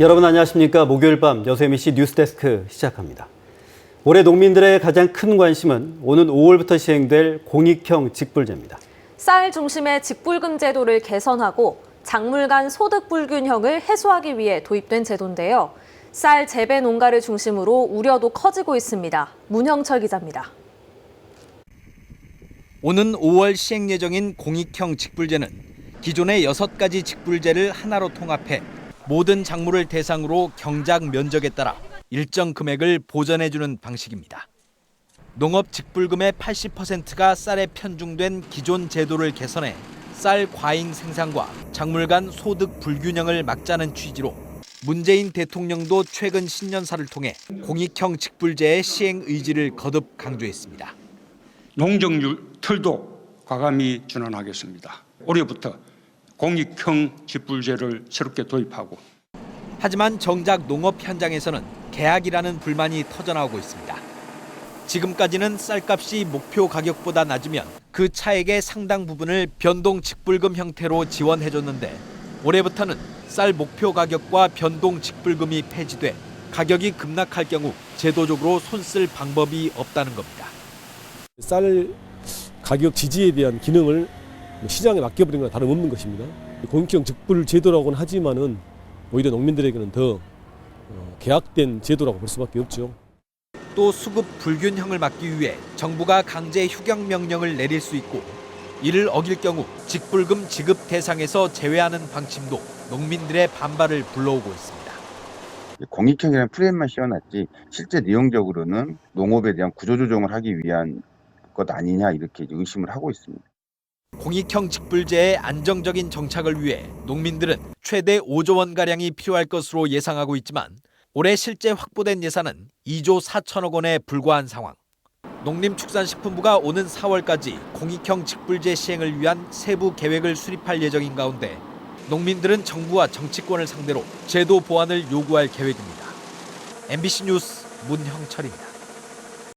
여러분 안녕하십니까? 목요일 밤 여수 MBC 뉴스데스크 시작합니다. 올해 농민들의 가장 큰 관심은 오는 5월부터 시행될 공익형 직불제입니다. 쌀 중심의 직불금 제도를 개선하고 작물 간 소득 불균형을 해소하기 위해 도입된 제도인데요. 쌀 재배 농가를 중심으로 우려도 커지고 있습니다. 문형철 기자입니다. 오는 5월 시행 예정인 공익형 직불제는 기존의 6가지 직불제를 하나로 통합해 모든 작물을 대상으로 경작 면적에 따라 일정 금액을 보전해주는 방식입니다. 농업 직불금의 80%가 쌀에 편중된 기존 제도를 개선해 쌀 과잉 생산과 작물 간 소득 불균형을 막자는 취지로 문재인 대통령도 최근 신년사를 통해 공익형 직불제의 시행 의지를 거듭 강조했습니다. 농정률 틀도 과감히 준원하겠습니다. 올해부터 공익형 직불제를 새롭게 도입하고. 하지만 정작 농업 현장에서는 계약이라는 불만이 터져나오고 있습니다. 지금까지는 쌀값이 목표 가격보다 낮으면 그 차액의 상당 부분을 변동 직불금 형태로 지원해줬는데 올해부터는 쌀 목표 가격과 변동 직불금이 폐지돼 가격이 급락할 경우 제도적으로 손쓸 방법이 없다는 겁니다. 쌀 가격 지지에 대한 기능을 시장에 맡겨버린 건 다름없는 것입니다. 공익형 직불 제도라고는 하지만은 오히려 농민들에게는 더 계약된 제도라고 볼 수밖에 없죠. 또 수급 불균형을 막기 위해 정부가 강제 휴경 명령을 내릴 수 있고 이를 어길 경우 직불금 지급 대상에서 제외하는 방침도 농민들의 반발을 불러오고 있습니다. 공익형이라는 프레임만 씌워놨지 실제 내용적으로는 농업에 대한 구조조정을 하기 위한 것 아니냐 이렇게 의심을 하고 있습니다. 공익형 직불제의 안정적인 정착을 위해 농민들은 최대 5조 원가량이 필요할 것으로 예상하고 있지만 올해 실제 확보된 예산은 2조 4천억 원에 불과한 상황. 농림축산식품부가 오는 4월까지 공익형 직불제 시행을 위한 세부 계획을 수립할 예정인 가운데 농민들은 정부와 정치권을 상대로 제도 보완을 요구할 계획입니다. MBC 뉴스 문형철입니다.